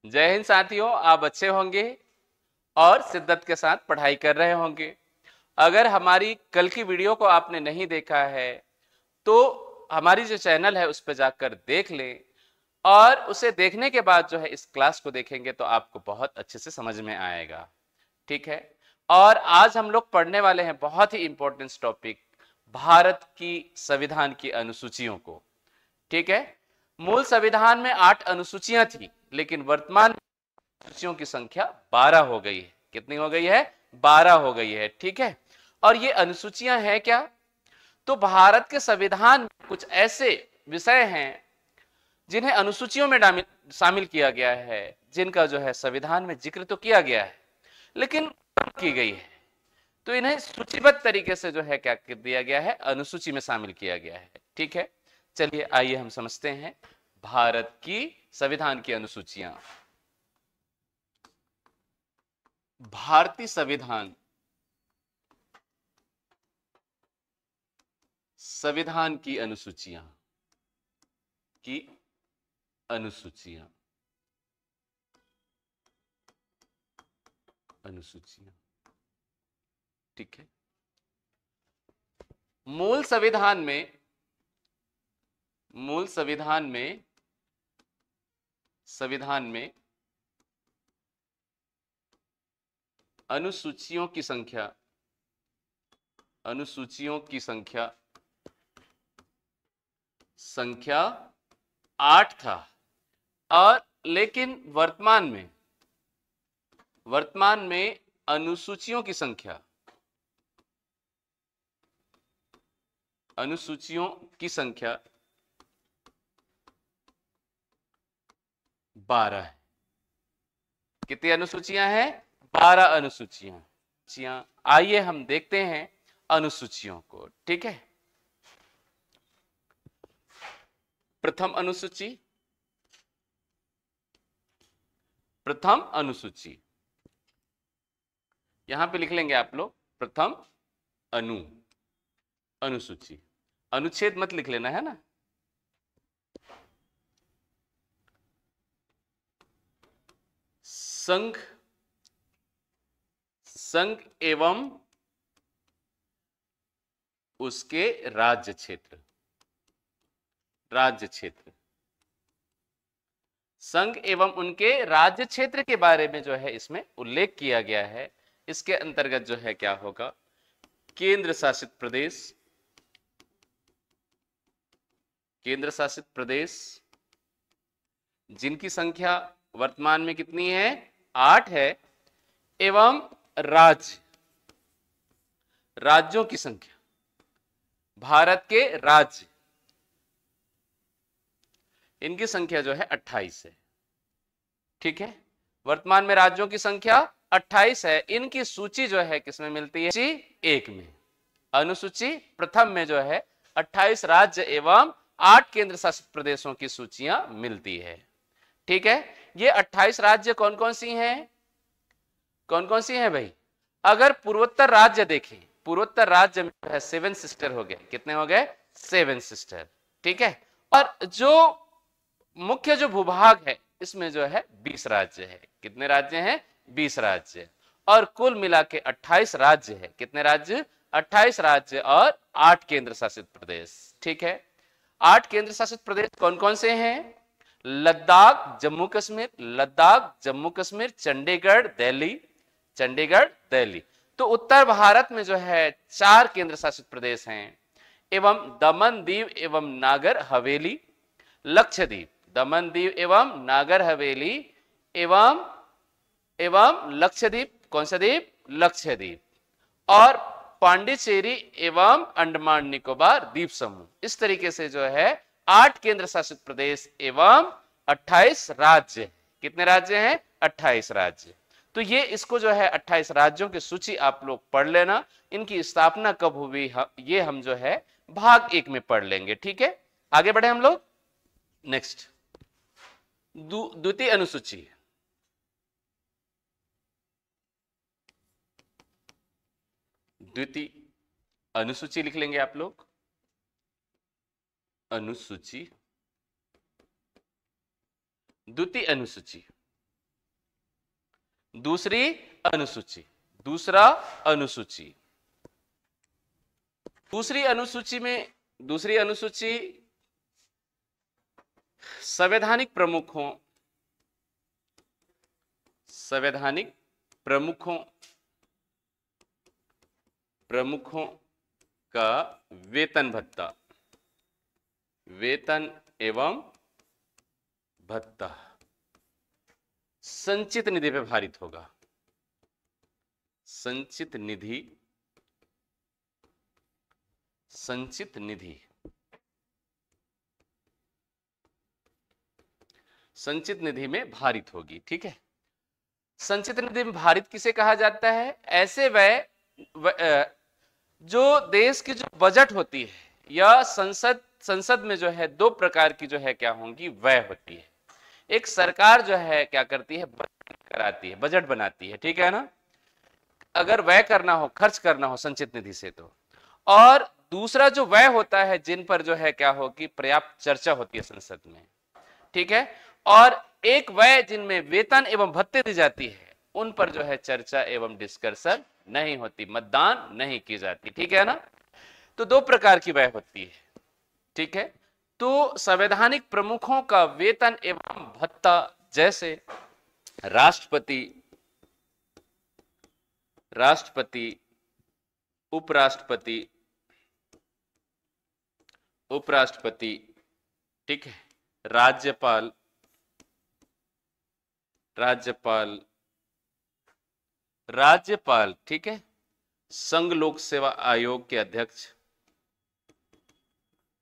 जय हिंद साथियों, आप अच्छे होंगे और शिद्दत के साथ पढ़ाई कर रहे होंगे। अगर हमारी कल की वीडियो को आपने नहीं देखा है तो हमारी जो चैनल है उस पर जाकर देख लें और उसे देखने के बाद जो है इस क्लास को देखेंगे तो आपको बहुत अच्छे से समझ में आएगा। ठीक है। और आज हम लोग पढ़ने वाले हैं बहुत ही इंपॉर्टेंट टॉपिक, भारत की संविधान की अनुसूचियों को। ठीक है। मूल संविधान में 8 अनुसूचियां थी, लेकिन वर्तमान अनुसूचियों की संख्या 12 हो गई है। कितनी हो गई है? 12 हो गई है। ठीक है। और ये अनुसूचियां हैं क्या? तो भारत के संविधान में कुछ ऐसे विषय हैं जिन्हें अनुसूचियों में शामिल किया गया है, जिनका जो है संविधान में जिक्र तो किया गया है लेकिन की गई है, तो इन्हें सूचीबद्ध तरीके से जो है क्या कर दिया गया है, अनुसूची में शामिल किया गया है। ठीक है। चलिए आइए हम समझते हैं भारत की संविधान की अनुसूचियां। भारतीय संविधान, संविधान की अनुसूचियां की अनुसूचियां अनुसूचियां। ठीक है। मूल संविधान में संविधान में अनुसूचियों की संख्या 8 था। और लेकिन वर्तमान में अनुसूचियों की संख्या 12 है। कितनी अनुसूचियां हैं? 12 अनुसूचियां। आइए हम देखते हैं अनुसूचियों को। ठीक है। प्रथम अनुसूची यहां पे लिख लेंगे आप लोग। प्रथम अनुसूची, अनुच्छेद मत लिख लेना, है ना। संघ एवं उसके राज्य क्षेत्र। संघ एवं उनके राज्य क्षेत्र के बारे में जो है इसमें उल्लेख किया गया है। इसके अंतर्गत जो है क्या होगा, केंद्र शासित प्रदेश जिनकी संख्या वर्तमान में कितनी है? 8 है। एवं राज्यों की संख्या, भारत के राज्य, इनकी संख्या जो है 28 है। ठीक है। वर्तमान में राज्यों की संख्या 28 है। इनकी सूची जो है किसमें मिलती है? सूची 1 में। अनुसूची प्रथम में जो है 28 राज्य एवं 8 केंद्र शासित प्रदेशों की सूचियां मिलती है। ठीक है। ये 28 राज्य कौन कौन सी हैं भाई? अगर पूर्वोत्तर राज्य देखें, पूर्वोत्तर राज्य में है 7 सिस्टर हो गए। कितने हो गए? 7 सिस्टर। ठीक है। और जो मुख्य जो भूभाग है इसमें जो है 20 राज्य है। कितने राज्य हैं? 20 राज्य। और कुल मिला के 28 राज्य है। कितने राज्य? 28 राज्य और 8 केंद्र शासित प्रदेश। ठीक है। 8 केंद्र शासित प्रदेश कौन कौन से हैं? लद्दाख जम्मू कश्मीर, चंडीगढ़ दिल्ली। तो उत्तर भारत में जो है 4 केंद्र शासित प्रदेश हैं। एवं दमन दीव एवं नागर हवेली, लक्षद्वीप, दमन दीव एवं नागर हवेली एवं लक्षद्वीप। कौन सा द्वीप? लक्षद्वीप। और पांडिचेरी एवं अंडमान निकोबार द्वीप समूह। इस तरीके से जो है 8 केंद्र शासित प्रदेश एवं 28 राज्य। कितने राज्य हैं? 28 राज्य। तो ये इसको जो है 28 राज्यों की सूची आप लोग पढ़ लेना। इनकी स्थापना कब हुई ये हम जो है भाग 1 में पढ़ लेंगे। ठीक है। आगे बढ़े हम लोग। नेक्स्ट, द्वितीय अनुसूची। द्वितीय अनुसूची लिख लेंगे आप लोग। अनुसूची, द्वितीय अनुसूची। दूसरी अनुसूची, दूसरा अनुसूची, दूसरी अनुसूची में, दूसरी अनुसूची संवैधानिक प्रमुखों, संवैधानिक प्रमुखों, प्रमुखों का वेतन भत्ता, वेतन एवं भत्ता संचित निधि पे भारित होगा। संचित निधि, संचित निधि, संचित निधि में भारित होगी। ठीक है, संचित निधि में भारित किसे कहा जाता है? ऐसे व्यय जो देश की जो बजट होती है या संसद में जो है दो प्रकार की जो है क्या होंगी, व्यय होती है। एक सरकार जो है क्या करती है, बजट कराती है, बजट बनाती है, ठीक है ना, अगर व्यय करना हो, खर्च करना हो संचित निधि से तो। और दूसरा जो व्यय होता है जिन पर जो है क्या होगी, पर्याप्त चर्चा होती है संसद में, ठीक है। और एक व्यय जिनमें वेतन एवं भत्ते दी जाती है, उन पर जो है चर्चा एवं डिस्कशन नहीं होती, मतदान नहीं की जाती, ठीक है ना। तो दो प्रकार की व्यय होती है, ठीक है। तो संवैधानिक प्रमुखों का वेतन एवं भत्ता, जैसे राष्ट्रपति, राष्ट्रपति, उपराष्ट्रपति, उपराष्ट्रपति, ठीक है, राज्यपाल, राज्यपाल, राज्यपाल, ठीक है, संघ लोक सेवा आयोग के अध्यक्ष,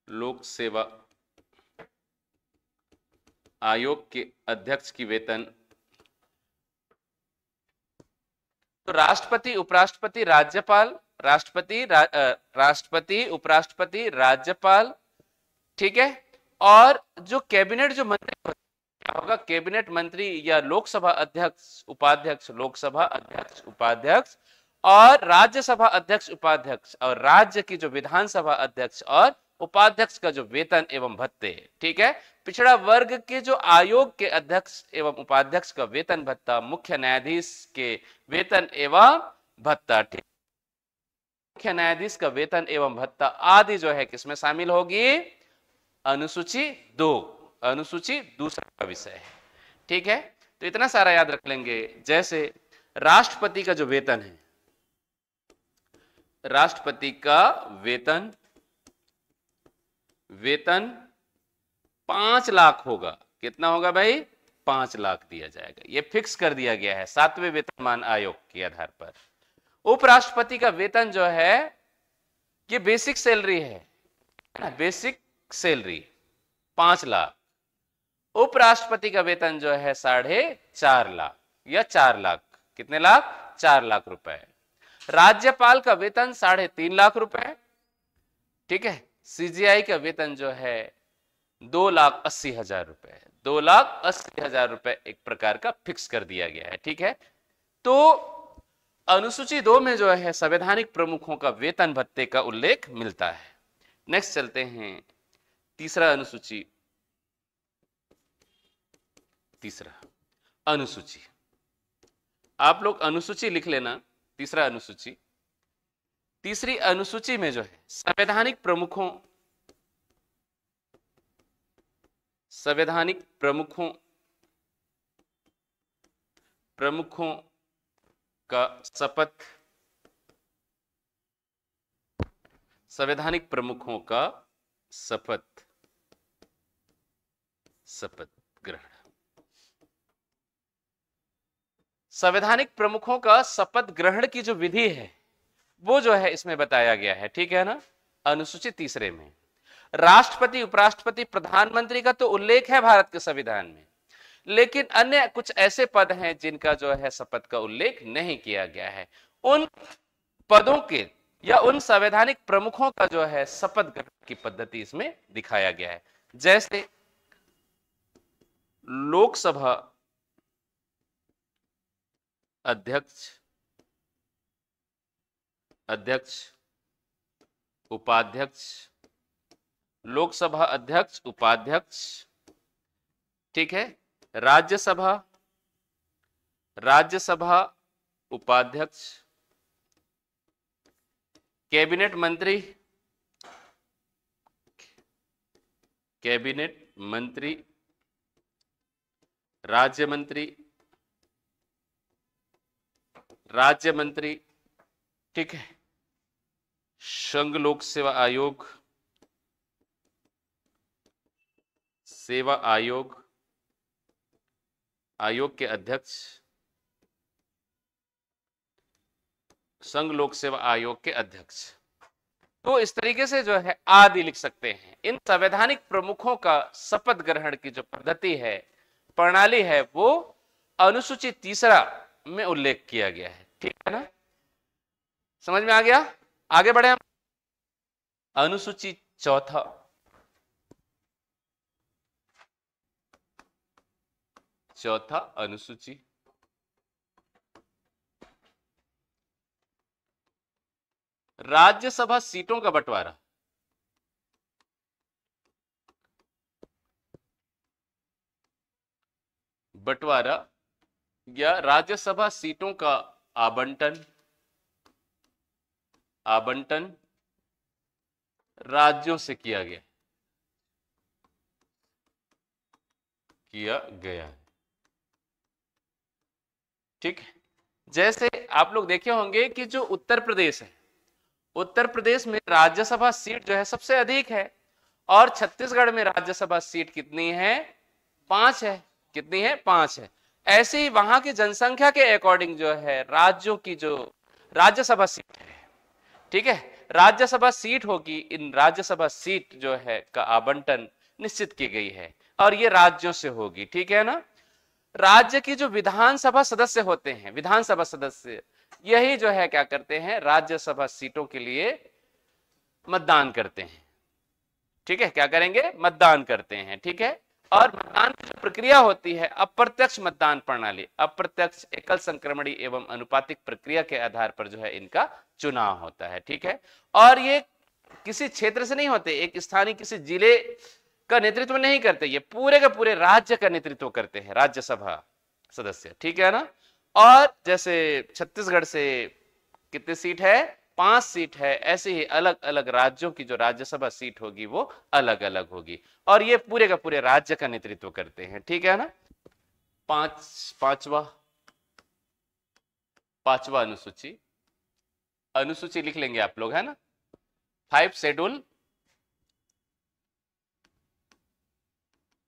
लोक सेवा आयोग के अध्यक्ष की वेतन। तो राष्ट्रपति, उपराष्ट्रपति, राज्यपाल, राष्ट्रपति, राष्ट्रपति, उपराष्ट्रपति, राज्यपाल, ठीक है। और जो कैबिनेट जो मंत्री होगा, कैबिनेट मंत्री या लोकसभा अध्यक्ष, उपाध्यक्ष, लोकसभा अध्यक्ष, उपाध्यक्ष, और राज्यसभा अध्यक्ष, उपाध्यक्ष, और राज्य की जो विधानसभा अध्यक्ष और उपाध्यक्ष का जो वेतन एवं भत्ते, ठीक है। पिछड़ा वर्ग के जो आयोग के अध्यक्ष एवं उपाध्यक्ष का वेतन भत्ता, मुख्य न्यायाधीश के वेतन एवं भत्ता, ठीक, मुख्य न्यायाधीश का वेतन एवं भत्ता आदि जो है किसमें शामिल होगी? अनुसूची 2, अनुसूची दूसरा का विषय है, ठीक है। तो इतना सारा याद रख लेंगे। जैसे राष्ट्रपति का जो वेतन है, राष्ट्रपति का वेतन, वेतन 5 लाख होगा। कितना होगा भाई? 5 लाख दिया जाएगा, ये फिक्स कर दिया गया है 7वें वेतनमान आयोग के आधार पर। उपराष्ट्रपति का वेतन जो है ये बेसिक सैलरी है ना, बेसिक सैलरी 5 लाख। उपराष्ट्रपति का वेतन जो है 4.5 लाख या 4 लाख, कितने लाख? 4 लाख रुपए। राज्यपाल का वेतन 3.5 लाख रुपए, ठीक है। सीजीआई का वेतन जो है 2,80,000 रुपए, 2,80,000 रुपए एक प्रकार का फिक्स कर दिया गया है, ठीक है। तो अनुसूची 2 में जो है संवैधानिक प्रमुखों का वेतन भत्ते का उल्लेख मिलता है। नेक्स्ट चलते हैं, तीसरा अनुसूची, तीसरा अनुसूची, आप लोग अनुसूची लिख लेना, तीसरा अनुसूची। तीसरी अनुसूची में जो है संवैधानिक प्रमुखों, संवैधानिक प्रमुखों, प्रमुखों का शपथ, संवैधानिक प्रमुखों का शपथ, शपथ ग्रहण। संवैधानिक प्रमुखों का शपथ ग्रहण की जो विधि है वो जो है इसमें बताया गया है, ठीक है ना। अनुसूची 3 में राष्ट्रपति, उपराष्ट्रपति, प्रधानमंत्री का तो उल्लेख है भारत के संविधान में, लेकिन अन्य कुछ ऐसे पद हैं जिनका जो है शपथ का उल्लेख नहीं किया गया है। उन पदों के या उन संवैधानिक प्रमुखों का जो है शपथ ग्रहण की पद्धति इसमें दिखाया गया है। जैसे लोकसभा अध्यक्ष, अध्यक्ष, उपाध्यक्ष, लोकसभा अध्यक्ष, उपाध्यक्ष, ठीक है। राज्यसभा, राज्यसभा उपाध्यक्ष, कैबिनेट मंत्री, कैबिनेट मंत्री, राज्य मंत्री, राज्य मंत्री, ठीक है, संघ लोक सेवा आयोग, सेवा आयोग, आयोग के अध्यक्ष, संघ लोक सेवा आयोग के अध्यक्ष। तो इस तरीके से जो है आदि लिख सकते हैं। इन संवैधानिक प्रमुखों का शपथ ग्रहण की जो पद्धति है, प्रणाली है, वो अनुसूची 3 में उल्लेख किया गया है। ठीक है ना, समझ में आ गया? आगे बढ़े हम। अनुसूची 4, चौथा अनुसूची, राज्यसभा सीटों का बंटवारा। बंटवारा या राज्यसभा सीटों का आवंटन, आवंटन राज्यों से किया गया है। ठीक है, जैसे आप लोग देखे होंगे कि जो उत्तर प्रदेश है, उत्तर प्रदेश में राज्यसभा सीट जो है सबसे अधिक है, और छत्तीसगढ़ में राज्यसभा सीट कितनी है? 5 है। कितनी है? 5 है। ऐसे ही वहां की जनसंख्या के अकॉर्डिंग जो है राज्यों की जो राज्यसभा सीट है, ठीक है, राज्यसभा सीट होगी, इन राज्यसभा सीट जो है का आवंटन निश्चित की गई है, और ये राज्यों से होगी। ठीक है ना। राज्य की जो विधानसभा सदस्य होते हैं, विधानसभा सदस्य, यही जो है क्या करते हैं? राज्यसभा सीटों के लिए मतदान करते हैं। ठीक है, क्या करेंगे? मतदान करते हैं। ठीक है, और मतदान की जो प्रक्रिया होती है अप्रत्यक्ष मतदान प्रणाली, अप्रत्यक्ष एकल संक्रमणी एवं अनुपातिक प्रक्रिया के आधार पर जो है इनका चुनाव होता है। ठीक है, और ये किसी क्षेत्र से नहीं होते, एक स्थानीय किसी जिले का नेतृत्व नहीं करते, ये पूरे के पूरे राज्य का नेतृत्व करते हैं राज्यसभा सदस्य। ठीक है ना। और जैसे छत्तीसगढ़ से कितनी सीट है? 5 सीट है। ऐसे ही अलग अलग राज्यों की जो राज्यसभा सीट होगी वो अलग अलग होगी, और ये पूरे का पूरे राज्य का नेतृत्व करते हैं। ठीक है ना। पांचवा अनुसूची, अनुसूची लिख लेंगे आप लोग, है ना। 5 शेड्यूल,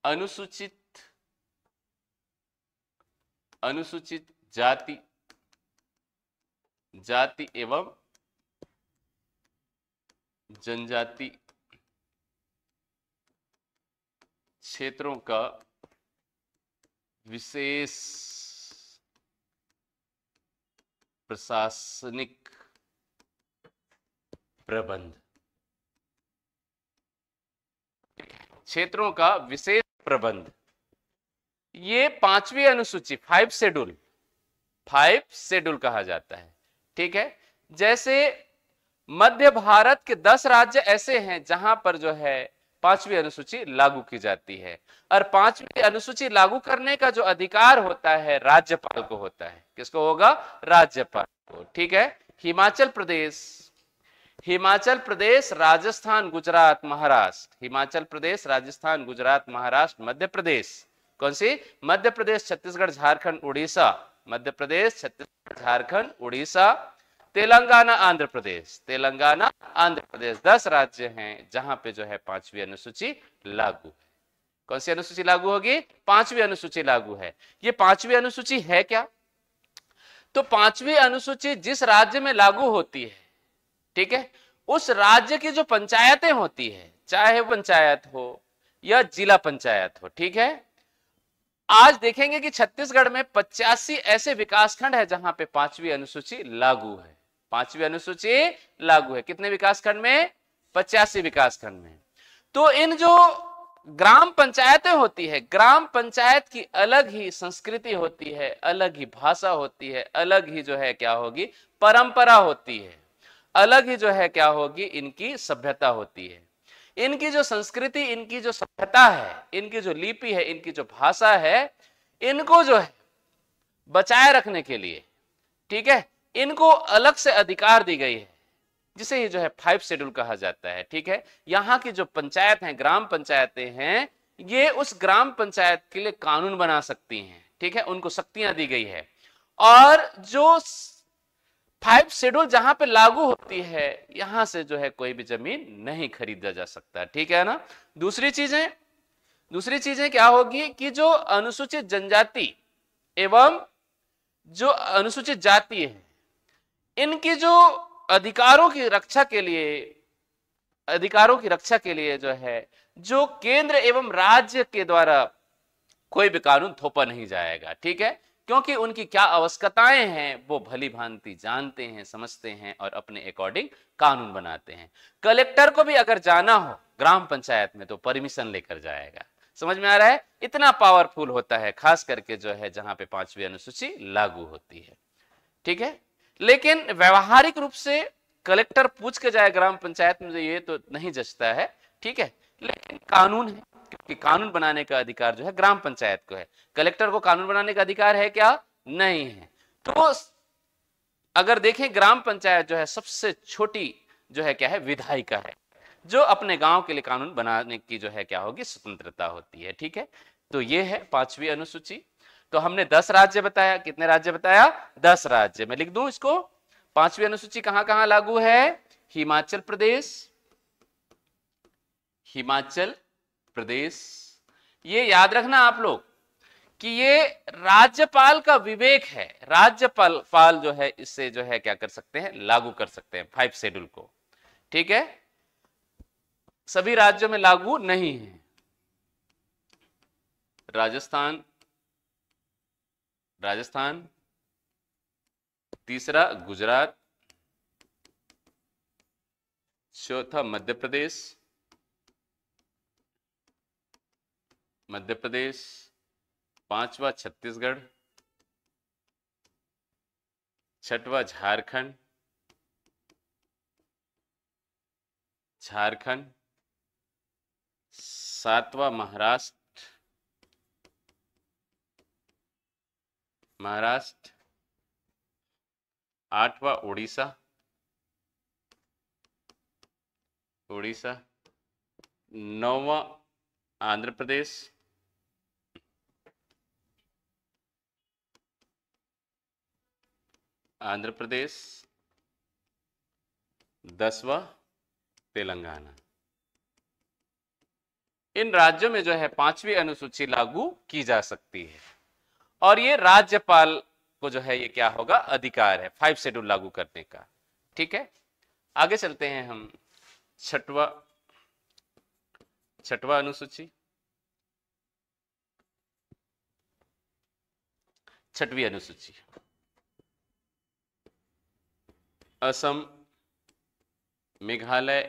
अनुसूचित जाति, जाति एवं जनजाति क्षेत्रों का विशेष प्रशासनिक प्रबंध, क्षेत्रों का विशेष प्रबंध, ये 5वीं अनुसूची, 5 शेड्यूल, 5 शेड्यूल कहा जाता है। ठीक है, जैसे मध्य भारत के 10 राज्य ऐसे हैं जहां पर जो है 5वीं अनुसूची लागू की जाती है, और 5वीं अनुसूची लागू करने का जो अधिकार होता है राज्यपाल को होता है। किसको होगा? राज्यपाल को। ठीक है, हिमाचल प्रदेश, हिमाचल प्रदेश, राजस्थान, गुजरात, महाराष्ट्र, हिमाचल प्रदेश, राजस्थान, गुजरात, महाराष्ट्र, मध्य प्रदेश, कौन सी? मध्य प्रदेश, छत्तीसगढ़, झारखंड, उड़ीसा, मध्य प्रदेश, छत्तीसगढ़, झारखंड, उड़ीसा, तेलंगाना, आंध्र प्रदेश, तेलंगाना, आंध्र प्रदेश, 10 राज्य हैं जहां पे जो है 5वीं अनुसूची लागू है। कौन सी अनुसूची लागू होगी? 5वीं अनुसूची लागू है। ये 5वीं अनुसूची है क्या? तो 5वीं अनुसूची जिस राज्य में लागू होती है, ठीक है, उस राज्य की जो पंचायतें होती है, चाहे वो पंचायत हो या जिला पंचायत हो, ठीक है, आज देखेंगे कि छत्तीसगढ़ में 85 ऐसे विकासखंड है जहां पे 5वीं अनुसूची लागू है। 5वीं अनुसूची लागू है। कितने विकासखंड में? 85 विकासखंड में। तो इन जो ग्राम पंचायतें होती है, ग्राम पंचायत की अलग ही संस्कृति होती है, अलग ही भाषा होती है, अलग ही जो है क्या होगी? परंपरा होती है, अलग ही जो है क्या होगी? इनकी सभ्यता होती है। इनकी जो संस्कृति, इनकी जो सभ्यता है, इनकी जो लिपि है, इनकी जो भाषा है, इनको जो है बचाए रखने के लिए, ठीक है, इनको अलग से अधिकार दी गई है, जिसे ये जो है 5 शेड्यूल कहा जाता है। ठीक है, यहाँ की जो पंचायत हैं, ग्राम पंचायतें हैं, ये उस ग्राम पंचायत के लिए कानून बना सकती हैं। ठीक है, उनको शक्तियां दी गई है। और जो 5 शेड्यूल जहां पे लागू होती है, यहां से जो है कोई भी जमीन नहीं खरीदा जा सकता। ठीक है ना। दूसरी चीजें क्या होगी कि जो अनुसूचित जनजाति एवं जो अनुसूचित जाति है, इनकी जो अधिकारों की रक्षा के लिए जो है, जो केंद्र एवं राज्य के द्वारा कोई भी कानून थोपा नहीं जाएगा। ठीक है, क्योंकि उनकी क्या आवश्यकताएं हैं वो भली भांति जानते हैं, समझते हैं और अपने अकॉर्डिंग कानून बनाते हैं। कलेक्टर को भी अगर जाना हो ग्राम पंचायत में तो परमिशन लेकर जाएगा। समझ में आ रहा है, इतना पावरफुल होता है, खास करके जो है जहां पे 5वीं अनुसूची लागू होती है। ठीक है, लेकिन व्यवहारिक रूप से कलेक्टर पूछ के जाए ग्राम पंचायत में, ये तो नहीं जचता है। ठीक है, लेकिन कानून है, क्योंकि कानून बनाने का अधिकार जो है ग्राम पंचायत को है। कलेक्टर को कानून बनाने का अधिकार है क्या? नहीं है। तो अगर देखें, ग्राम पंचायत जो है सबसे छोटी जो है क्या है, विधायिका है, जो अपने गांव के लिए कानून बनाने की जो है क्या होगी, स्वतंत्रता होती है। ठीक है, तो ये है 5वीं अनुसूची। तो हमने 10 राज्य बताया। कितने राज्य बताया? 10 राज्य। मैं लिख दूं इसको। 5वीं अनुसूची कहां कहां लागू है? हिमाचल प्रदेश। ये याद रखना आप लोग कि ये राज्यपाल का विवेक है। राज्यपाल जो है इससे जो है क्या कर सकते हैं, लागू कर सकते हैं 5 शेड्यूल को। ठीक है, सभी राज्यों में लागू नहीं है। राजस्थान, तीसरा गुजरात, चौथा मध्य प्रदेश, 5वां छत्तीसगढ़, 6वां झारखंड, 7वां महाराष्ट्र, 8वां उड़ीसा, 9वां आंध्र प्रदेश, 10वां तेलंगाना। इन राज्यों में जो है 5वीं अनुसूची लागू की जा सकती है, और ये राज्यपाल को जो है ये क्या होगा, अधिकार है 5 शेड्यूल लागू करने का। ठीक है, आगे चलते हैं हम। 6वां अनुसूची, 6वीं अनुसूची। असम, मेघालय,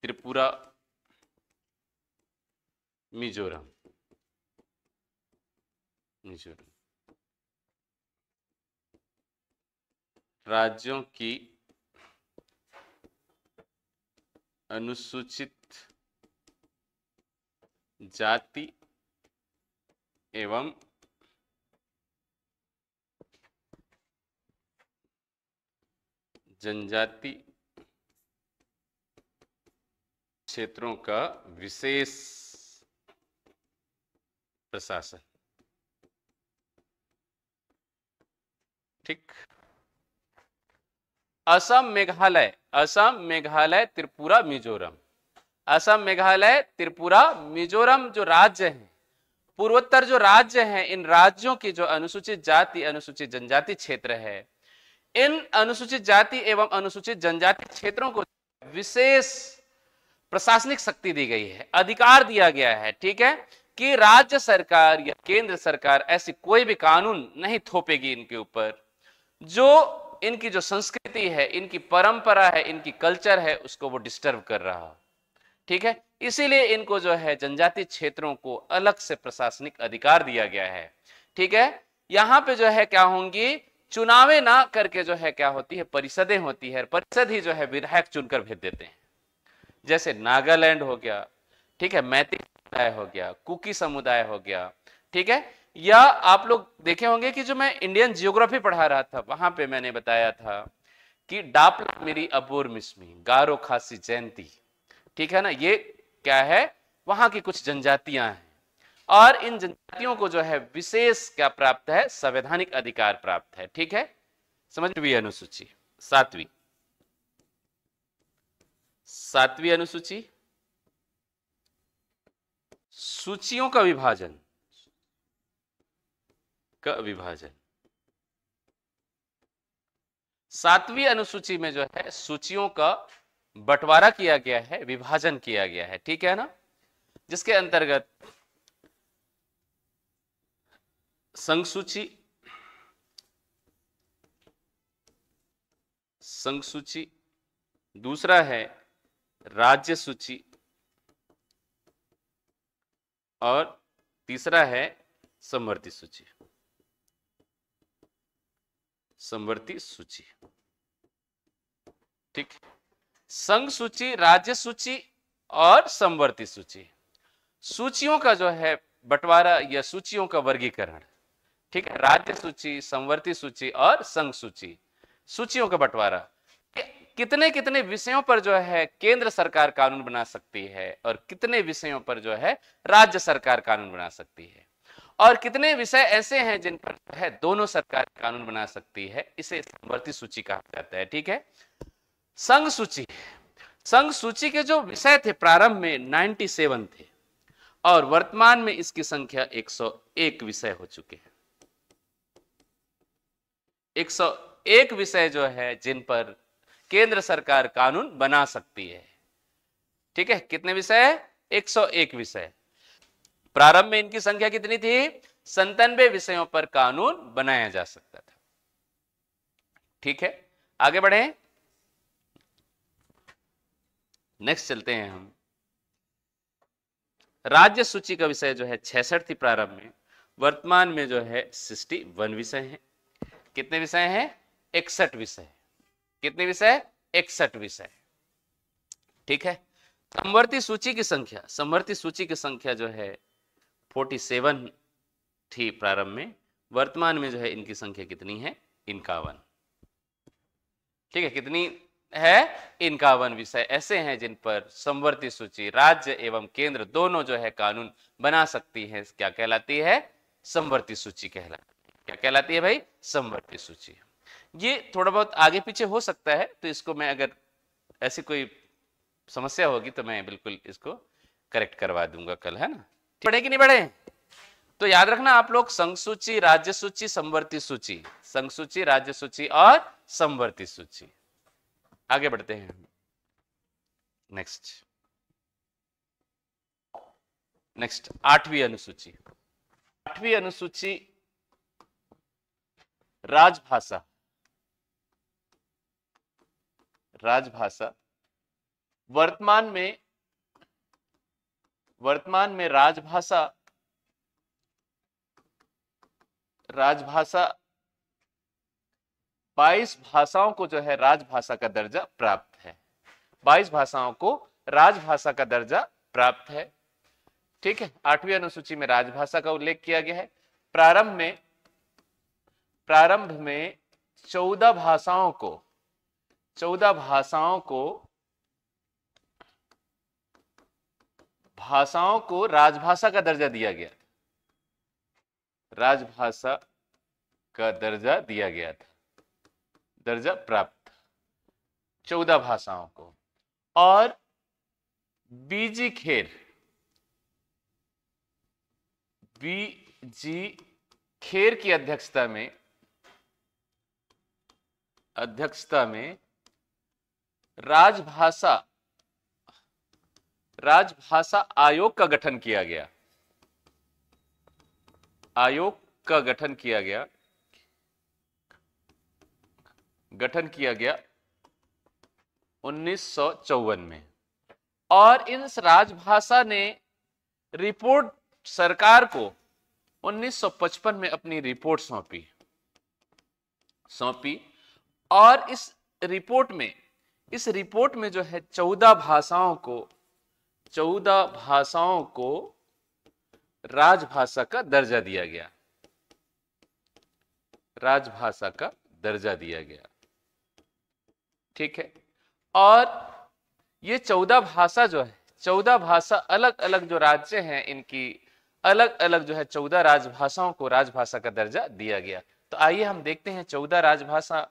त्रिपुरा, मिजोरम। राज्यों की अनुसूचित जाति एवं जनजाति क्षेत्रों का विशेष प्रशासन। ठीक, असम, मेघालय, त्रिपुरा, मिजोरम। असम, मेघालय, त्रिपुरा, मिजोरम जो राज्य हैं, पूर्वोत्तर जो राज्य हैं, इन राज्यों की जो अनुसूचित जाति, अनुसूचित जनजाति क्षेत्र है, इन अनुसूचित जाति एवं अनुसूचित जनजाति क्षेत्रों को विशेष प्रशासनिक शक्ति दी गई है, अधिकार दिया गया है। ठीक है, कि राज्य सरकार या केंद्र सरकार ऐसी कोई भी कानून नहीं थोपेगी इनके ऊपर जो इनकी जो संस्कृति है, इनकी परंपरा है, इनकी कल्चर है, उसको वो डिस्टर्ब कर रहा। ठीक है, इसीलिए इनको जो है जनजाति क्षेत्रों को अलग से प्रशासनिक अधिकार दिया गया है। ठीक है, यहां पे जो है क्या होंगी, चुनावे ना करके जो है क्या होती है, परिषदें होती है। परिषद ही जो है विधायक चुनकर भेज देते हैं। जैसे नागालैंड हो गया, ठीक है, मैती समुदाय हो गया, कुकी समुदाय हो गया। ठीक है, या आप लोग देखे होंगे कि जो मैं इंडियन जियोग्राफी पढ़ा रहा था वहां पे मैंने बताया था कि डापला मेरी अबोर मिस्मी गारो खासी जयंती, ठीक है ना, ये क्या है, वहां की कुछ जनजातियां हैं और इन जनजातियों को जो है विशेष क्या प्राप्त है, संवैधानिक अधिकार प्राप्त है, ठीक है। समझ अनुसूची, सातवीं अनुसूची, सूचियों का विभाजन, सातवीं अनुसूची में जो है सूचियों का बंटवारा किया गया है, विभाजन किया गया है, ठीक है ना, जिसके अंतर्गत संघ सूची, दूसरा है राज्य सूची और तीसरा है समवर्ती सूची, ठीक। संघ सूची, राज्य सूची और समवर्ती सूची, सूचियों का जो है बंटवारा या सूचियों का वर्गीकरण, ठीक है। राज्य सूची, समवर्ती सूची और संघ सूची, सूचियों का बंटवारा, कितने कितने विषयों पर जो है केंद्र सरकार कानून बना सकती है और कितने विषयों पर जो है राज्य सरकार कानून बना सकती है, और कितने विषय ऐसे हैं जिन पर है दोनों सरकार कानून बना सकती है, इसे समवर्ती सूची कहा जाता है, ठीक है। संघ सूची के जो विषय थे प्रारंभ में 97 थे और वर्तमान में इसकी संख्या 101 विषय हो चुके हैं। 101 विषय जो है जिन पर केंद्र सरकार कानून बना सकती है, ठीक है। कितने विषय है? 101 विषय। प्रारंभ में इनकी संख्या कितनी थी? 97 विषयों पर कानून बनाया जा सकता था, ठीक है। आगे बढ़े, नेक्स्ट चलते हैं हम। राज्य सूची का विषय जो है 66 थी प्रारंभ में, वर्तमान में जो है 61 विषय हैं। कितने विषय हैं? 61 विषय। कितने विषय? 61 विषय, ठीक है। समवर्ती सूची की संख्या जो है 47 थी प्रारंभ में, वर्तमान में जो है इनकी संख्या कितनी है? 51, ठीक है। कितनी है? 51 विषय ऐसे हैं जिन पर समवर्ती सूची राज्य एवं केंद्र दोनों जो है कानून बना सकती है। क्या कहलाती है? समवर्ती सूची कहलाती है। क्या कहलाती है भाई? समवर्ती सूची। ये थोड़ा बहुत आगे पीछे हो सकता है, तो इसको मैं अगर ऐसी कोई समस्या होगी तो मैं बिल्कुल इसको करेक्ट करवा दूंगा कल, है ना। बढ़े कि नहीं बढ़े? तो याद रखना आप लोग, संघ सूची, राज्य सूची, समवर्ती सूची, संघ सूची, राज्य सूची और समवर्ती सूची। आगे बढ़ते हैं नेक्स्ट 8वीं अनुसूची। 8वीं अनुसूची राजभाषा। वर्तमान में राजभाषा 22 भाषाओं को जो है राजभाषा का दर्जा प्राप्त है। 22 भाषाओं को राजभाषा का दर्जा प्राप्त है, ठीक है। 8वीं अनुसूची में राजभाषा का उल्लेख किया गया है। प्रारंभ में 14 भाषाओं को राजभाषा का दर्जा दिया गया था। राजभाषा का दर्जा दिया गया था, दर्जा प्राप्त 14 भाषाओं को। और बीजी खेर की अध्यक्षता में राजभाषा आयोग का गठन किया गया। 1954 में। और इस राजभाषा ने रिपोर्ट सरकार को 1955 में अपनी रिपोर्ट सौंपी और इस रिपोर्ट में जो है 14 भाषाओं को राजभाषा का दर्जा दिया गया। राजभाषा का दर्जा दिया गया। ठीक है, और ये 14 भाषा जो है, 14 भाषा अलग अलग जो राज्य हैं इनकी अलग अलग जो है 14 राजभाषाओं को राजभाषा का दर्जा दिया गया। तो आइए हम देखते हैं 14 राजभाषा।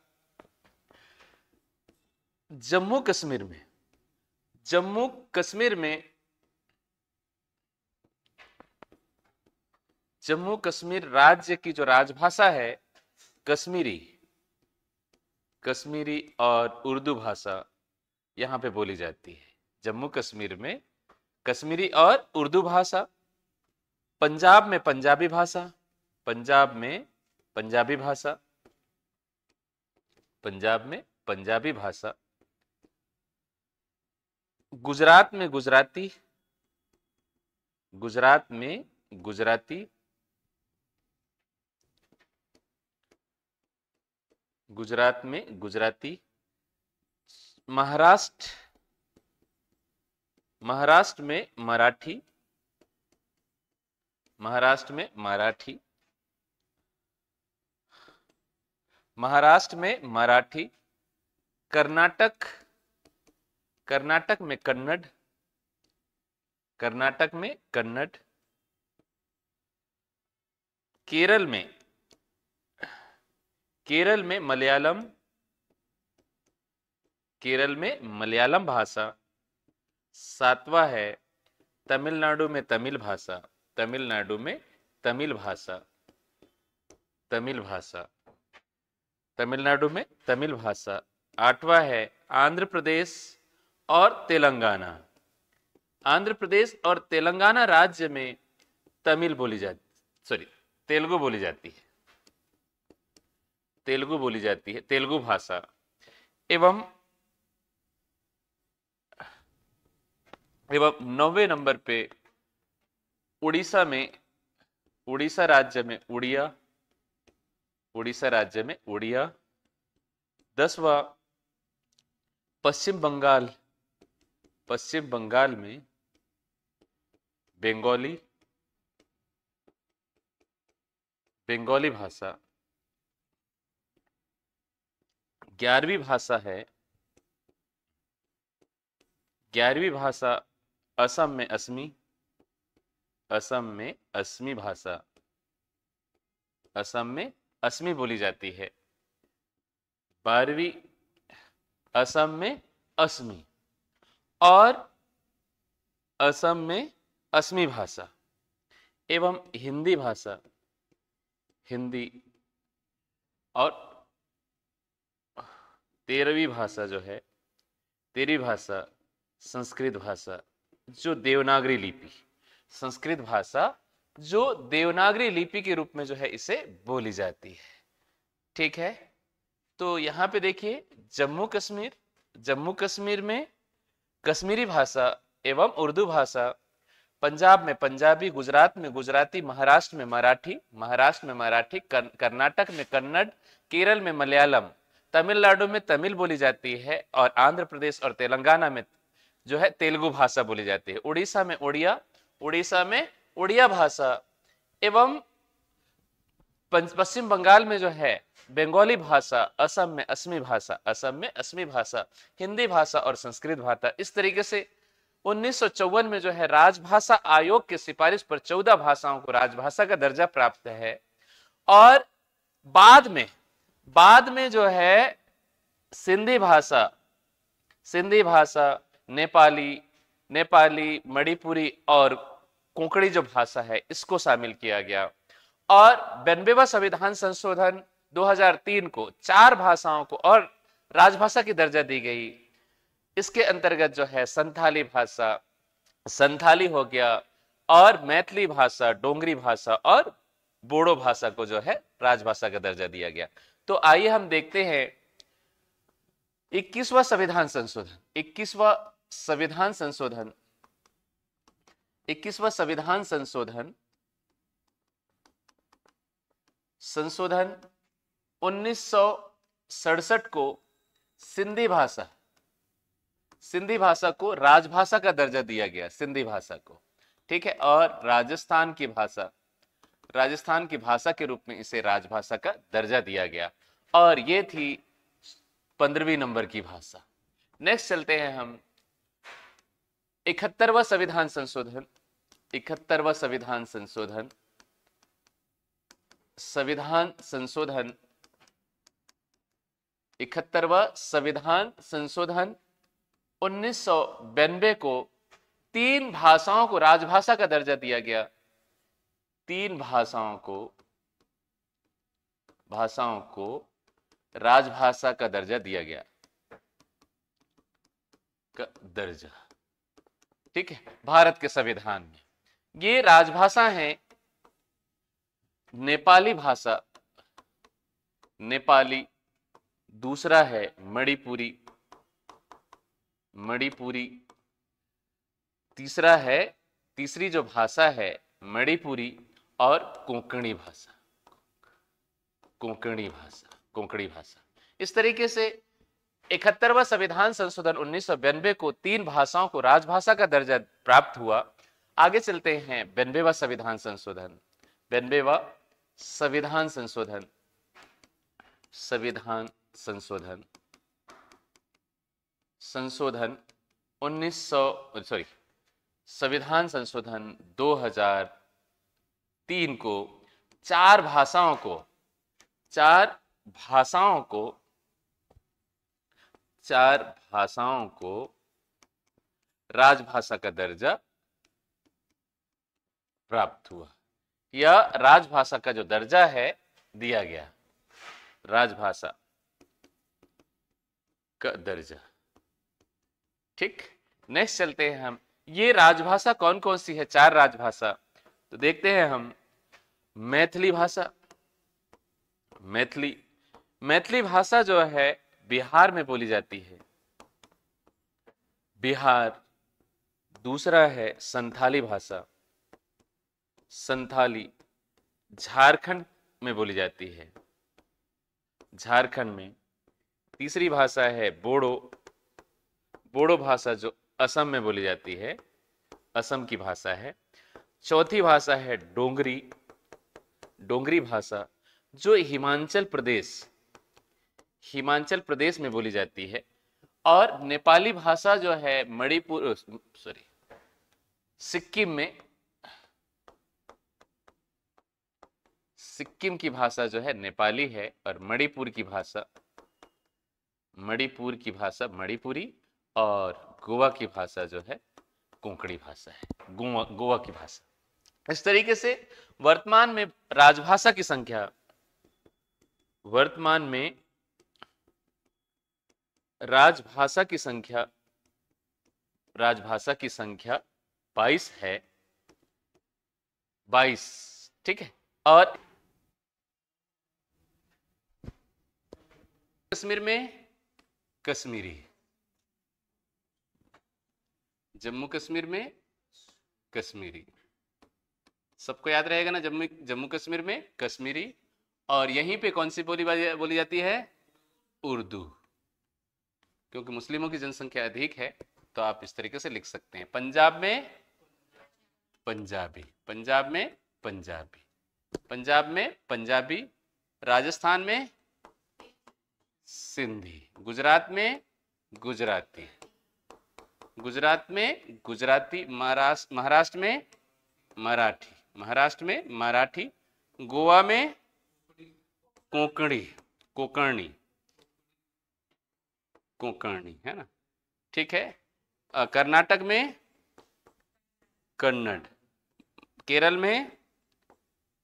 जम्मू कश्मीर में, जम्मू कश्मीर में, जम्मू कश्मीर राज्य की जो राजभाषा है कश्मीरी, कश्मीरी और उर्दू भाषा यहां पे बोली जाती है। जम्मू कश्मीर में कश्मीरी और उर्दू भाषा। पंजाब में पंजाबी भाषा, पंजाब में पंजाबी भाषा, पंजाब में पंजाबी भाषा। गुजरात में गुजराती, गुजरात में गुजराती, गुजरात में गुजराती। महाराष्ट्र, महाराष्ट्र में मराठी, महाराष्ट्र में मराठी, महाराष्ट्र में मराठी। कर्नाटक, कर्नाटक में कन्नड़, कर्नाटक में कन्नड़। केरल में, केरल में मलयालम, केरल में मलयालम भाषा। 7वां है तमिलनाडु में तमिल भाषा, तमिलनाडु में तमिल भाषा, तमिल भाषा, तमिलनाडु में तमिल भाषा। 8वां है आंध्र प्रदेश और तेलंगाना, आंध्र प्रदेश और तेलंगाना राज्य में तमिल बोली जाती, सॉरी तेलुगु बोली जाती है, तेलुगु बोली जाती है, तेलुगु भाषा। एवं 9वें नंबर पे उड़ीसा में, उड़ीसा राज्य में उड़िया, उड़ीसा राज्य में उड़िया। 10वां पश्चिम बंगाल, पश्चिम बंगाल में बंगाली, बंगाली भाषा। 11वीं भाषा है, 11वीं भाषा असम में असमी, असम में असमी भाषा, असम में असमी बोली जाती है। 12वीं असम में असमी और असम में असमी भाषा। एवं हिंदी भाषा, हिंदी। और 13वीं भाषा जो है, 13वीं भाषा संस्कृत भाषा, जो देवनागरी लिपि, संस्कृत भाषा जो देवनागरी लिपि के रूप में जो है इसे बोली जाती है। ठीक है, तो यहां पे देखिए जम्मू कश्मीर, जम्मू कश्मीर में कश्मीरी भाषा एवं उर्दू भाषा। पंजाब में पंजाबी, गुजरात में गुजराती, महाराष्ट्र में मराठी, महाराष्ट्र में मराठी, कर्नाटक में कन्नड़, केरल में मलयालम, तमिलनाडु में तमिल बोली जाती है और आंध्र प्रदेश और तेलंगाना में जो है तेलुगु भाषा बोली जाती है। उड़ीसा में उड़िया, उड़ीसा में उड़िया भाषा। एवं पश्चिम बंगाल में जो है बंगाली भाषा, असम में असमी भाषा, असम में असमी भाषा, हिंदी भाषा और संस्कृत भाषा। इस तरीके से 1954 में जो है राजभाषा आयोग की सिफारिश पर 14 भाषाओं को राजभाषा का दर्जा प्राप्त है। और बाद में जो है सिंधी भाषा, सिंधी भाषा, नेपाली, नेपाली, मणिपुरी और कोंकणी जो भाषा है इसको शामिल किया गया। और 92वां संविधान संशोधन 2003 को 4 भाषाओं को और राजभाषा की दर्जा दी गई। इसके अंतर्गत जो है संथाली भाषा, संथाली हो गया, और मैथिली भाषा, डोंगरी भाषा और बोडो भाषा को जो है राजभाषा का दर्जा दिया गया। तो आइए हम देखते हैं 21वां संविधान संशोधन, 21वां संविधान संशोधन, 21वां संविधान संशोधन, संशोधन 1967 को सिंधी भाषा, सिंधी भाषा को राजभाषा का दर्जा दिया गया, सिंधी भाषा को। ठीक है, और राजस्थान की भाषा, राजस्थान की भाषा के रूप में इसे राजभाषा का दर्जा दिया गया। और ये थी 15वीं नंबर की भाषा। नेक्स्ट चलते हैं हम 71वां संविधान संशोधन। 71वां संविधान संशोधन, संविधान संशोधन 71वां संविधान संशोधन 1992 को 3 भाषाओं को राजभाषा का दर्जा दिया गया। 3 भाषाओं को राजभाषा का दर्जा दिया गया, का दर्जा, ठीक है, भारत के संविधान में। ये राजभाषा है नेपाली भाषा, नेपाली, दूसरा है मणिपुरी, मणिपुरी, तीसरी जो भाषा है मणिपुरी, और कोंकणी भाषा, कोंकणी भाषा। इस तरीके से 71वां संविधान संशोधन 1992 को 3 भाषाओं को राजभाषा का दर्जा प्राप्त हुआ। आगे चलते हैं 92वां संविधान संशोधन। 92वां संविधान संशोधन, संविधान संशोधन 2003 को 4 भाषाओं को राजभाषा का दर्जा प्राप्त हुआ, या राजभाषा का जो दर्जा है दिया गया, राजभाषा का दर्जा। ठीक, नेक्स्ट चलते हैं हम, ये राजभाषा कौन कौन सी है? 4 राजभाषा। तो देखते हैं हम, मैथिली भाषा, मैथिली भाषा जो है बिहार में बोली जाती है, बिहार। दूसरा है संथाली भाषा, संथाली झारखंड में बोली जाती है, झारखंड में। तीसरी भाषा है बोडो, बोडो भाषा जो असम में बोली जाती है, असम की भाषा है। चौथी भाषा है डोंगरी, डोंगरी भाषा जो हिमाचल प्रदेश में बोली जाती है। और नेपाली भाषा जो है मणिपुर, सिक्किम की भाषा जो है नेपाली है, और मणिपुर की भाषा मणिपुरी, और गोवा की भाषा जो है कोंकणी भाषा है, गोवा की भाषा। इस तरीके से वर्तमान में राजभाषा की संख्या, राजभाषा की संख्या 22 है, 22, ठीक है। और कश्मीर में कश्मीरी, जम्मू कश्मीर में कश्मीरी, सबको याद रहेगा ना, जम्मू कश्मीर में कश्मीरी। और यहीं पे कौन सी बोली जाती है? उर्दू, क्योंकि मुस्लिमों की जनसंख्या अधिक है, तो आप इस तरीके से लिख सकते हैं। पंजाब में पंजाबी, पंजाब में पंजाबी, राजस्थान में सिंधी, गुजरात में गुजराती, महाराष्ट्र में मराठी, गोवा में कोंकणी है ना, ठीक है। कर्नाटक में कन्नड़, केरल में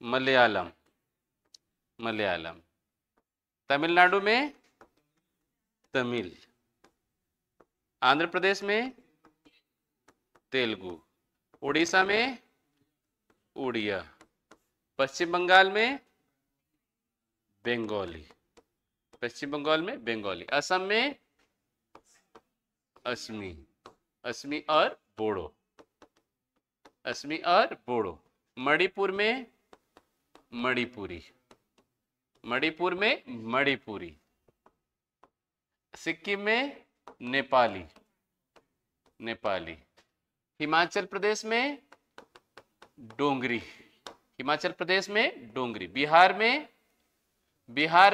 मलयालम, तमिलनाडु में तमिल, आंध्र प्रदेश में तेलुगु, उड़ीसा में उड़िया, पश्चिम बंगाल में बंगाली, असम में असमी और बोडो, मणिपुर में मणिपुरी, सिक्किम में नेपाली, हिमाचल प्रदेश में डोंगरी, हिमाचल प्रदेश में डोंगरी, बिहार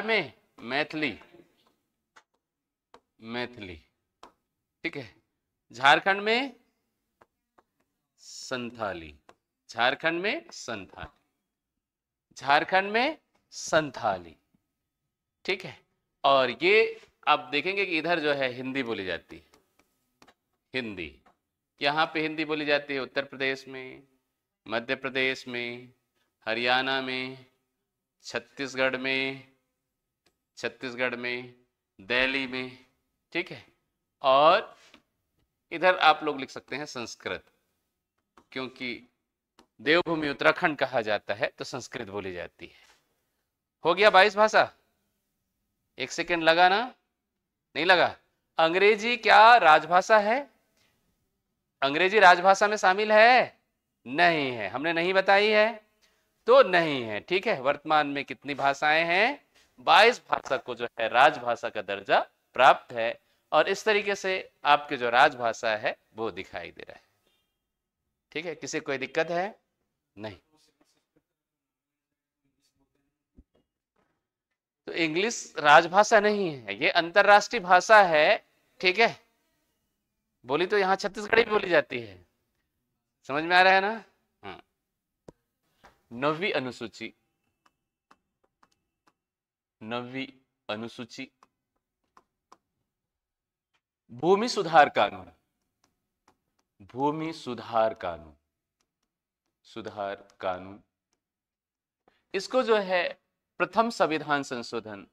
में मैथिली, ठीक है। झारखंड में संथाली, ठीक है। और ये आप देखेंगे कि इधर जो है हिंदी बोली जाती है, यहाँ पे हिंदी बोली जाती है उत्तर प्रदेश में, मध्य प्रदेश में, हरियाणा में, छत्तीसगढ़ में, दिल्ली में, ठीक है। और इधर आप लोग लिख सकते हैं संस्कृत, क्योंकि देवभूमि उत्तराखंड कहा जाता है तो संस्कृत बोली जाती है। हो गया 22 भाषा। एक सेकेंड लगा ना? नहीं लगा? अंग्रेजी क्या राजभाषा है? अंग्रेजी राजभाषा में शामिल है? नहीं है, हमने नहीं बताई है तो नहीं है, ठीक है। वर्तमान में कितनी भाषाएं हैं? 22 भाषा को जो है राजभाषा का दर्जा प्राप्त है, और इस तरीके से आपके जो राजभाषा है वो दिखाई दे रहा है, ठीक है। किसी कोई दिक्कत है? नहीं। तो इंग्लिश राजभाषा नहीं है, ये अंतरराष्ट्रीय भाषा है, ठीक है। बोली तो यहाँ छत्तीसगढ़ी भी बोली जाती है, समझ में आ रहा है ना? हाँ। 9वीं अनुसूची भूमि सुधार कानून, इसको जो है प्रथम संविधान संशोधन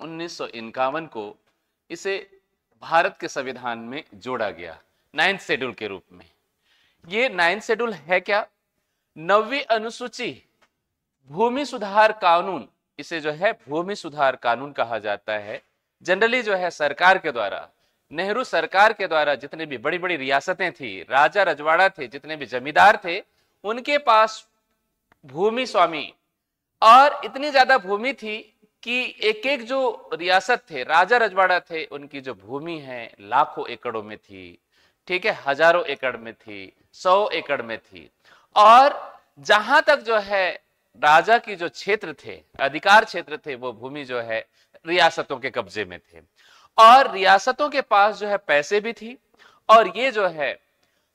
1951 को इसे भारत के संविधान में जोड़ा गया 9th शेड्यूल के रूप में। ये 9th शेड्यूल है क्या? 9वीं अनुसूची भूमि सुधार कानून, इसे जो है भूमि सुधार कानून कहा जाता है। जनरली जो है सरकार के द्वारा, नेहरू सरकार के द्वारा जितने भी बड़ी बड़ी रियासतें थी, राजा रजवाड़ा थे, जितने भी जमींदार थे, उनके पास भूमि स्वामी और इतनी ज्यादा भूमि थी कि एक एक जो रियासत थे, राजा रजवाड़ा थे, उनकी जो भूमि है लाखों एकड़ों में थी, ठीक है, हजारों एकड़ में थी, 100 एकड़ में थी। और जहां तक जो है राजा की जो क्षेत्र थे, अधिकार क्षेत्र थे, वो भूमि जो है रियासतों के कब्जे में थे, और रियासतों के पास जो है पैसे भी थी। और ये जो है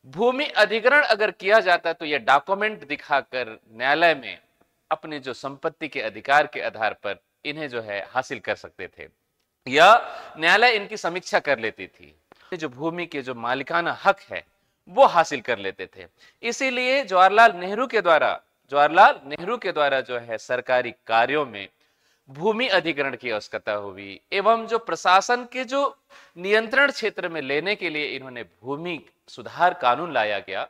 भूमि अधिग्रहण अगर किया जाता तो ये डॉक्यूमेंट दिखाकर न्यायालय में अपनी जो संपत्ति के अधिकार के आधार पर इन्हें जो है हासिल कर सकते थे, या न्यायालय इनकी समीक्षा कर लेती थी। जो भूमि के जो मालिकाना हक है वो हासिल कर लेते थे। इसीलिए जवाहरलाल नेहरू के द्वारा जो है सरकारी कार्यों में भूमि अधिग्रहण की आवश्यकता हुई, एवं जो प्रशासन के जो नियंत्रण क्षेत्र में लेने के लिए इन्होंने भूमि सुधार कानून लाया गया।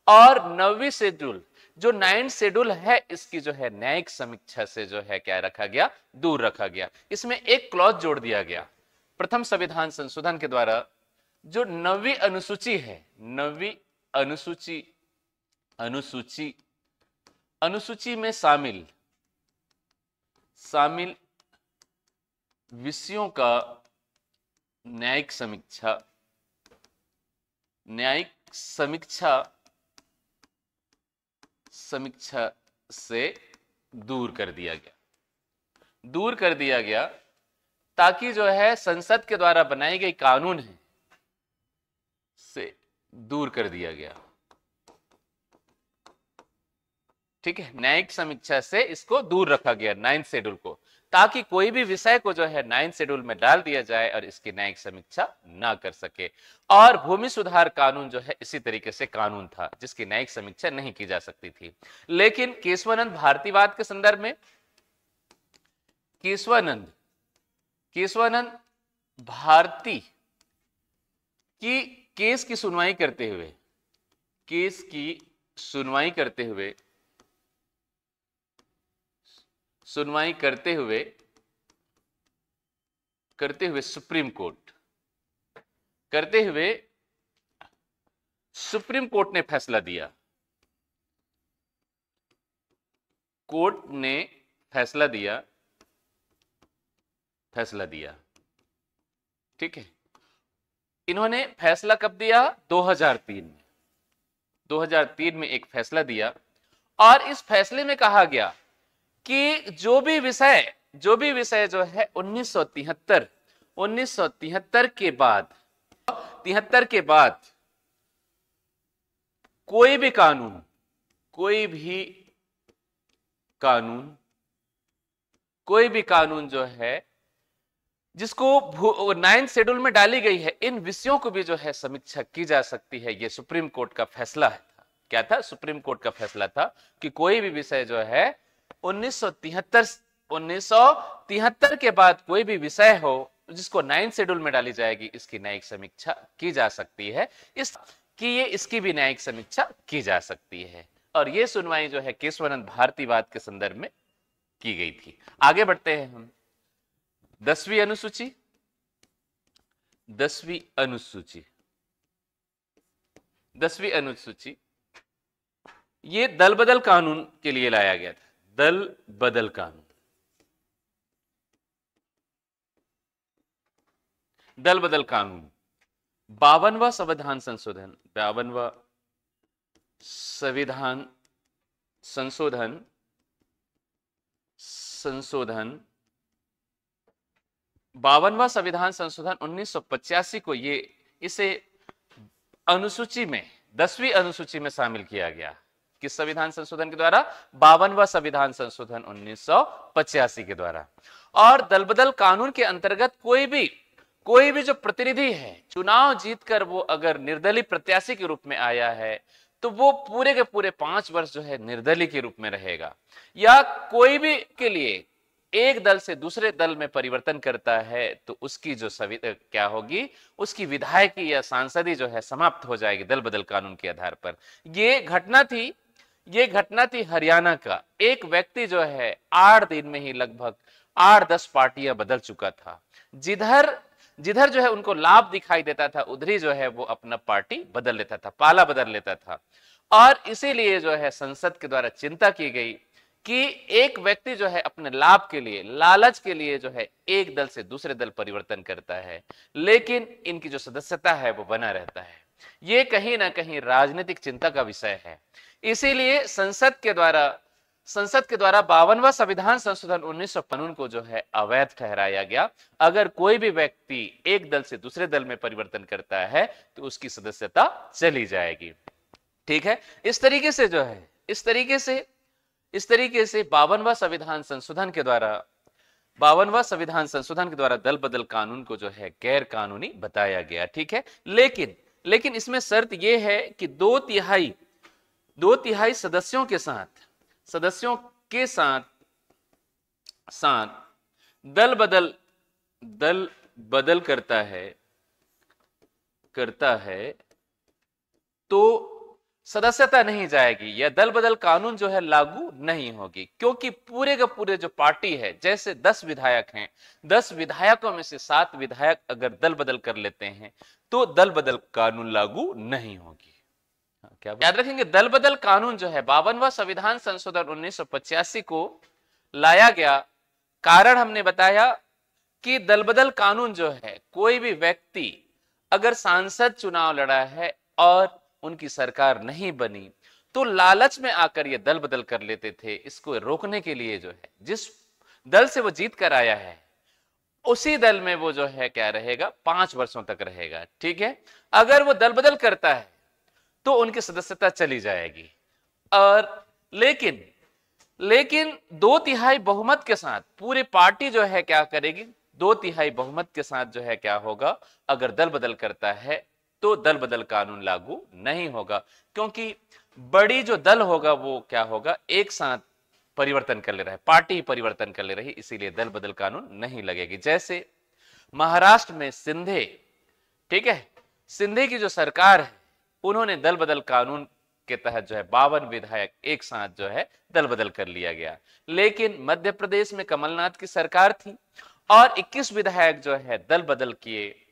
और 9वीं शेड्यूल जो 9th शेड्यूल है, इसकी जो है न्यायिक समीक्षा से जो है क्या रखा गया? दूर रखा गया। इसमें एक क्लॉज जोड़ दिया गया प्रथम संविधान संशोधन के द्वारा। जो 9वीं अनुसूची है, 9वीं अनुसूची में शामिल विषयों का न्यायिक समीक्षा से दूर कर दिया गया, ताकि जो है संसद के द्वारा बनाई गई कानून है से दूर कर दिया गया, ठीक है। न्यायिक समीक्षा से इसको दूर रखा गया 9th शेड्यूल को, ताकि कोई भी विषय को जो है 9th शेड्यूल में डाल दिया जाए और इसकी न्यायिक समीक्षा ना कर सके। और भूमि सुधार कानून जो है इसी तरीके से कानून था जिसकी न्यायिक समीक्षा नहीं की जा सकती थी। लेकिन केशवानंद भारतीवाद के संदर्भ में केशवानंद भारती की केस की सुनवाई करते हुए सुप्रीम कोर्ट ने फैसला दिया। ठीक है, इन्होंने फैसला कब दिया? 2003 में। 2003 में एक फैसला दिया और इस फैसले में कहा गया कि जो भी विषय जो है 1973 के बाद 73 के बाद कोई भी कानून जो है जिसको 9th शेड्यूल में डाली गई है, इन विषयों को भी जो है समीक्षा की जा सकती है। ये सुप्रीम कोर्ट का फैसला था। क्या था? सुप्रीम कोर्ट का फैसला था कि कोई भी विषय जो है 1973 के बाद कोई भी विषय हो जिसको 9th शेड्यूल में डाली जाएगी, इसकी न्यायिक समीक्षा की जा सकती है। इसकी भी न्यायिक समीक्षा की जा सकती है। और ये सुनवाई जो है केशवानंद भारतीवाद के संदर्भ में की गई थी। आगे बढ़ते हैं हम। 10वीं अनुसूची ये दल बदल कानून के लिए लाया गया था। दल बदल कानून, 52वां संविधान संशोधन, 52वां संविधान संशोधन 1985 को इसे अनुसूची में 10वीं अनुसूची में शामिल किया गया। किस संविधान संशोधन के द्वारा? 52वां संविधान संशोधन 1985 के द्वारा। और दल बदल कानून के अंतर्गत कोई भी जो प्रतिनिधि है, चुनाव जीतकर वो अगर निर्दलीय प्रत्याशी के रूप में आया है तो वो पूरे के पूरे 5 वर्ष जो है निर्दलीय के रूप में रहेगा। या कोई भी के लिए एक दल से दूसरे दल में परिवर्तन करता है तो उसकी जो क्या होगी, उसकी विधायकी या सांसदी जो है समाप्त हो जाएगी दल बदल कानून के आधार पर। ये घटना थी हरियाणा का। एक व्यक्ति जो है 8 दिन में ही लगभग 8-10 पार्टियां बदल चुका था। जिधर जो है उनको लाभ दिखाई देता था, उधर ही जो है वो अपना पार्टी बदल लेता था, पाला बदल लेता था। और इसीलिए जो है संसद के द्वारा चिंता की गई कि एक व्यक्ति जो है अपने लाभ के लिए, लालच के लिए जो है एक दल से दूसरे दल परिवर्तन करता है, लेकिन इनकी जो सदस्यता है वो बना रहता है। ये कहीं ना कहीं राजनीतिक चिंता का विषय है। इसीलिए संसद के द्वारा 52वां संविधान संशोधन 1900 कानून को जो है अवैध ठहराया गया। अगर कोई भी व्यक्ति एक दल से दूसरे दल में परिवर्तन करता है तो उसकी सदस्यता चली जाएगी। ठीक है, इस तरीके से 52वां संविधान संशोधन के द्वारा दल बदल कानून को जो है गैर कानूनी बताया गया। ठीक है, लेकिन इसमें शर्त यह है कि 2/3 सदस्यों के साथ दल बदल करता है तो सदस्यता नहीं जाएगी या दल बदल कानून जो है लागू नहीं होगी। क्योंकि पूरे के पूरे जो पार्टी है, जैसे 10 विधायक हैं, 10 विधायकों में से 7 विधायक अगर दल बदल कर लेते हैं तो दल बदल कानून लागू नहीं होगी। क्या याद रखेंगे? दल बदल कानून जो है 52वां संविधान संशोधन 1985 को लाया गया। कारण हमने बताया कि दल बदल कानून जो है, कोई भी व्यक्ति अगर सांसद चुनाव लड़ा है और उनकी सरकार नहीं बनी तो लालच में आकर ये दल बदल कर लेते थे। इसको रोकने के लिए जो है जिस दल से वो जीत कर आया है उसी दल में वो जो है क्या रहेगा, 5 वर्षों तक रहेगा। ठीक है, अगर वो दल बदल करता है तो उनकी सदस्यता चली जाएगी। और लेकिन 2/3 बहुमत के साथ पूरी पार्टी जो है क्या करेगी, 2/3 बहुमत के साथ जो है क्या होगा, अगर दल बदल करता है तो दल बदल कानून लागू नहीं होगा। क्योंकि बड़ी जो दल होगा वो क्या होगा, एक साथ परिवर्तन कर ले रहा है, पार्टी परिवर्तन कर ले रही, इसीलिए दल बदल कानून नहीं लगेगी। जैसे महाराष्ट्र में सिंधे, ठीक है, सिंधे की जो सरकार है उन्होंने दल बदल कानून के तहत जो है 52 विधायक एक साथ जो है दल बदल कर लिया गया। लेकिन मध्य प्रदेश में कमलनाथ की सरकार थी और 21 विधायक जो है दल बदल किए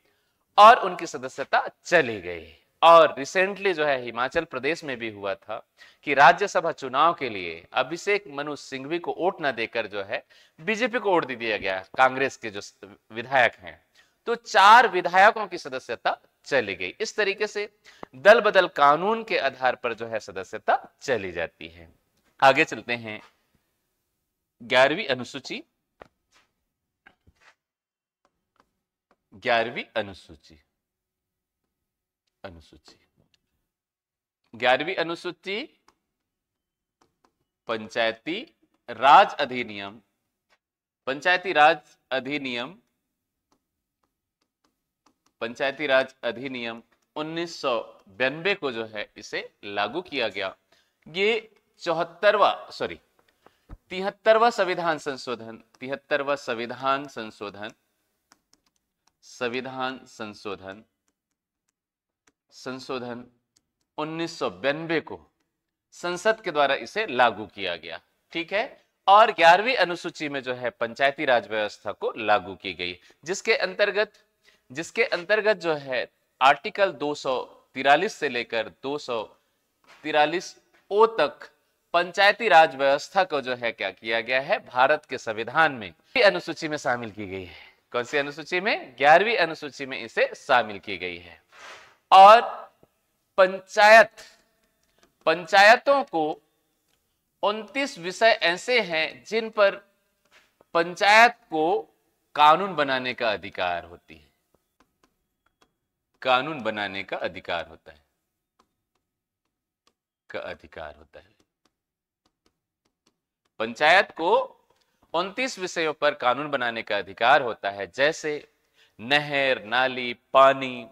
और उनकी सदस्यता चली गई। और रिसेंटली जो है हिमाचल प्रदेश में भी हुआ था कि राज्यसभा चुनाव के लिए अभिषेक मनु सिंघवी को वोट न देकर जो है बीजेपी को वोट दे दिया गया, कांग्रेस के जो विधायक हैं। तो 4 विधायकों की सदस्यता चली गई। इस तरीके से दल बदल कानून के आधार पर जो है सदस्यता चली जाती है। आगे चलते हैं 11वीं अनुसूची। 11वीं अनुसूची 11वीं अनुसूची पंचायती राज अधिनियम। पंचायती राज अधिनियम 1992 को जो है इसे लागू किया गया। ये 73वां संविधान संशोधन 1992 को संसद के द्वारा इसे लागू किया गया। ठीक है। और 11वीं अनुसूची में जो है पंचायती राज व्यवस्था को लागू की गई, जिसके अंतर्गत जो है आर्टिकल 243 से लेकर 243 ओ तक पंचायती राज व्यवस्था को जो है क्या किया गया है, भारत के संविधान में अनुसूची में शामिल की गई है। कौन सी अनुसूची में? 11वीं अनुसूची में इसे शामिल की गई है। और पंचायतों को 29 विषय ऐसे हैं जिन पर पंचायत को कानून बनाने का अधिकार होती है। कानून बनाने का अधिकार होता है। पंचायत को 29 विषयों पर कानून बनाने का अधिकार होता है, जैसे नहर, नाली, पानी,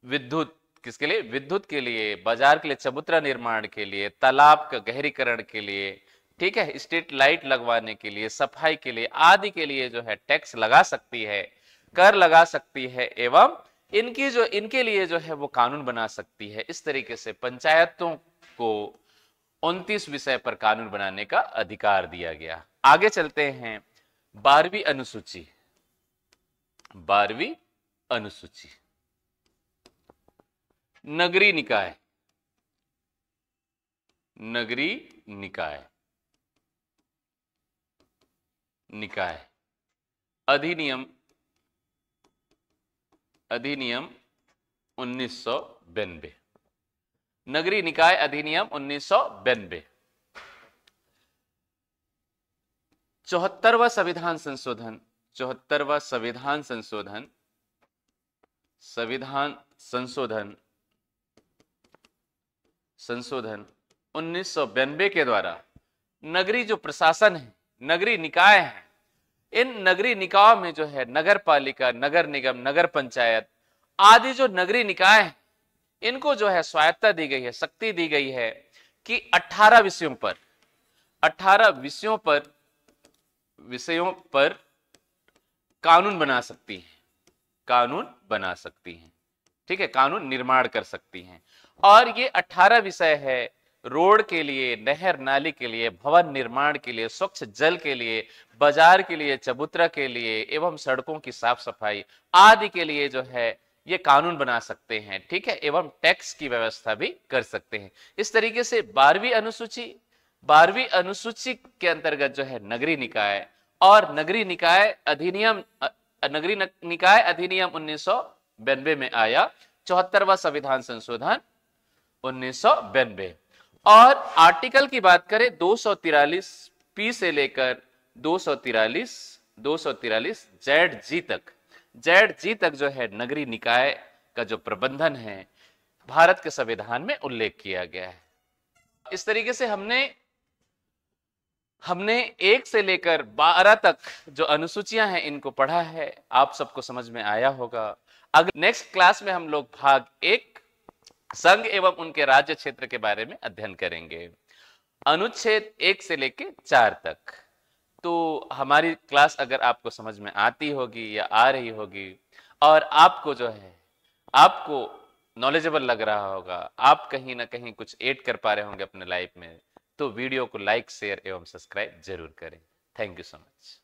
विद्युत, किसके लिए? विद्युत के लिए, बाजार के लिए, चबूतरा निर्माण के लिए, तालाब का गहरीकरण के लिए, ठीक है, स्ट्रीट लाइट लगवाने के लिए, सफाई के लिए आदि के लिए जो है टैक्स लगा सकती है, कर लगा सकती है, एवं इनके लिए जो है वो कानून बना सकती है। इस तरीके से पंचायतों को 29 विषय पर कानून बनाने का अधिकार दिया गया। आगे चलते हैं 12वीं अनुसूची। 12वीं अनुसूची नगरीय निकाय। नगरीय निकाय अधिनियम 1992। नगरीय निकाय अधिनियम 1992। 74वां संविधान संशोधन 1992 के द्वारा नगरीय जो प्रशासन है, नगरीय निकाय है, इन नगरीय निकायों में जो है नगर पालिका, नगर निगम, नगर पंचायत आदि जो नगरीय निकाय हैं, इनको जो है स्वायत्तता दी गई है, शक्ति दी गई है कि 18 विषयों पर कानून बना सकती हैं। ठीक है, कानून निर्माण कर सकती हैं। और ये 18 विषय है रोड के लिए, नहर नाली के लिए, भवन निर्माण के लिए, स्वच्छ जल के लिए, बाजार के लिए, चबूतरा के लिए एवं सड़कों की साफ सफाई आदि के लिए जो है ये कानून बना सकते हैं। ठीक है, एवं टैक्स की व्यवस्था भी कर सकते हैं। इस तरीके से 12वीं अनुसूची के अंतर्गत जो है नगरीय निकाय और नगरीय निकाय अधिनियम 1992 में आया। 74वां संविधान संशोधन 1992। और आर्टिकल की बात करें 243 पी से लेकर 243 जेड जी तक जो है नगरीय निकाय का जो प्रबंधन है भारत के संविधान में उल्लेख किया गया है। इस तरीके से हमने 1 से लेकर 12 तक जो अनुसूचियां हैं इनको पढ़ा है। आप सबको समझ में आया होगा। अगर नेक्स्ट क्लास में हम लोग भाग 1 संघ एवं उनके राज्य क्षेत्र के बारे में अध्ययन करेंगे, अनुच्छेद 1 से लेकर 4 तक। तो हमारी क्लास अगर आपको समझ में आती होगी या आ रही होगी और आपको जो है आपको नॉलेजेबल लग रहा होगा, आप कहीं ना कहीं कुछ ऐड कर पा रहे होंगे अपने लाइफ में, तो वीडियो को लाइक, शेयर एवं सब्सक्राइब जरूर करें। Thank you so much.